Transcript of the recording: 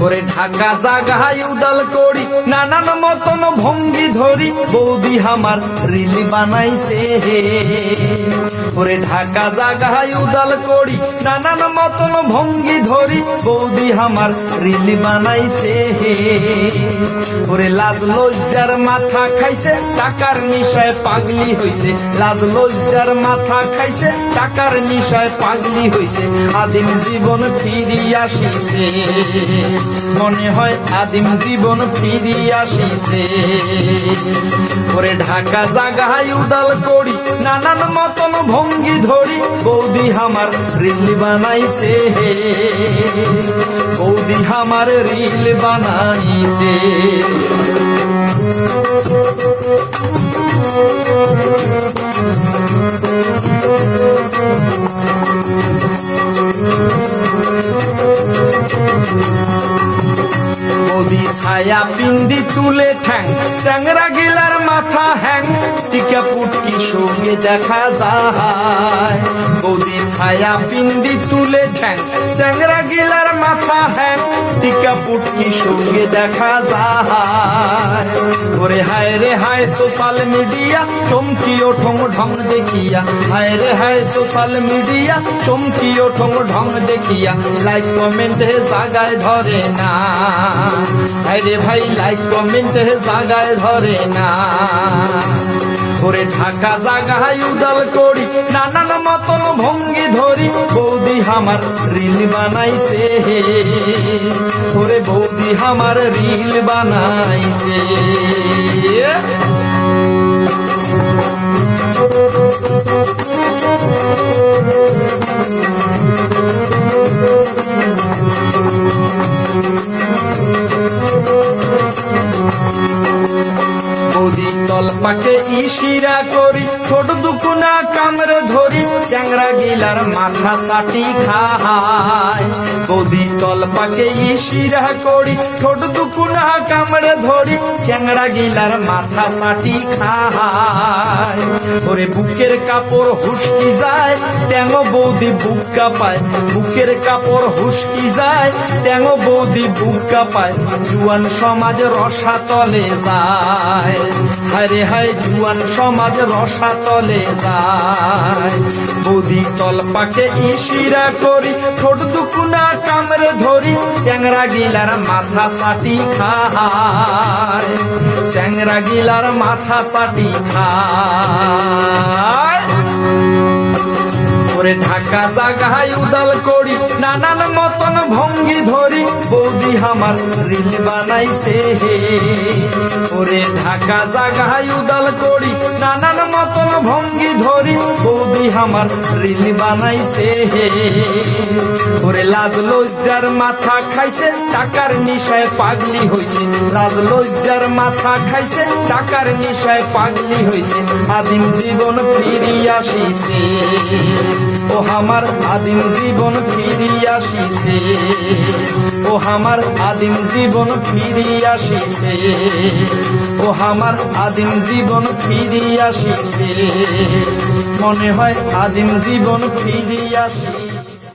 ওরে ঢাকা জাগায় উদাল করি নানান মতন ভঙ্গি ধরি বৌদি আমার রিল বানাইছে ওরে ঢাকা জাগায় উদাল করি নানান মতন ভঙ্গি ধরি বৌদি আমার রিল বানাইছে ওরে লাজ লজ্জার মাথা খাইছে টাকার নিশায় পাগলি হইছে লাজ লজ্জার মাথা খাইছে টাকার নিশায় পাগলি হইছে আদিম জীবন ফিরি আসিছে মনে হয় আদিম জীবন ফিরি আসিছে ওরে ঢাকা জাগায় উদাল করি নানান মতন ভঙ্গি ধরি বৌদি আমার রিল বানাইছে বৌদি আমার রিল বানাইছে বৌদি ছায়া পিন্দি তুলে ঠ্যাং চ্যাংরা গিলার মাথা হ্যাং টিকা পুটকি সঙ্গে দেখা যায় বৌদি ছায়া পিন্দি তুলে ঠ্যাং চ্যাংরা গিলার মাথা হ্যাং টিকা পুটকি সঙ্গে দেখা যায় ওরে হায় রে হায় সোশ্যাল মিডিয়া চমকিও ঠং ঢং দেখিয়া হায় রে হায় সোশ্যাল মিডিয়া চমকিও ঠং ঢং দেখিয়া লাইক কমেন্টে জাগায় ধরে না হায় রে ভাই লাইক কমেন্টে জাগায় ধরে না ওরে ঢাকা জাগায় উদাল করি নানান মতন ভঙ্গি ধরি বৌদি আমার রিল বানাইছে ওরে বৌদি আমার রিল বানাইছে বৌদি তল পাকে ইশিরা করি ছোট দুকুনা কামড়ে ধরি চ্যাংরা গিলার মাথা চাটি খায় বৌদি তল পাকে ইশিরা করি ছোট দুকুনা কামড়ে ধরি চ্যাংরা গিলার মাথা চাটি খায় ওরে বুকের কাপড় হুসকি যায় ট্যাং বৌদি বুক কাঁপায় বুকের কাপড় হুসকি যায় ট্যাং বৌদি বুক কাঁপায় জুয়ান সমাজ রসাতলে যায় হায় রে হায় জুয়ান সমাজ রসাতলে যায় বৌদি তল পাকে ইশিরা করি ছোট দুকুনা কামড়ে ধরি চ্যাংরা গিলার মাথা চাটি খায় চ্যাংরা গিলার মাথা চাটি খায় ওরে ঢাকা জাগায় উদাল করি নানান মতন ভঙ্গি ধরি বৌদি আমার রিল বানাইছে ওরে ঢাকা জাগায় উদাল করি নানান মতন ভঙ্গি ধরি বৌদি আমার রিল বানাইছে ওরে লাজ লজ্জার মাথা খাইছে টাকার নিশায় পাগলি হইছে লাজ লজ্জার মাথা খাইছে টাকার নিশায় পাগলি হইছে আদিম জীবন ফিরি আসিছে ও আমার আদিম জীবন ফিরি আসিছে ও আমার আদিম জীবন ফিরি আসিছে ও আমার আদিম জীবন ফিরি আসিছে মনে হয় আদিম জীবন ফিরি আসিছে।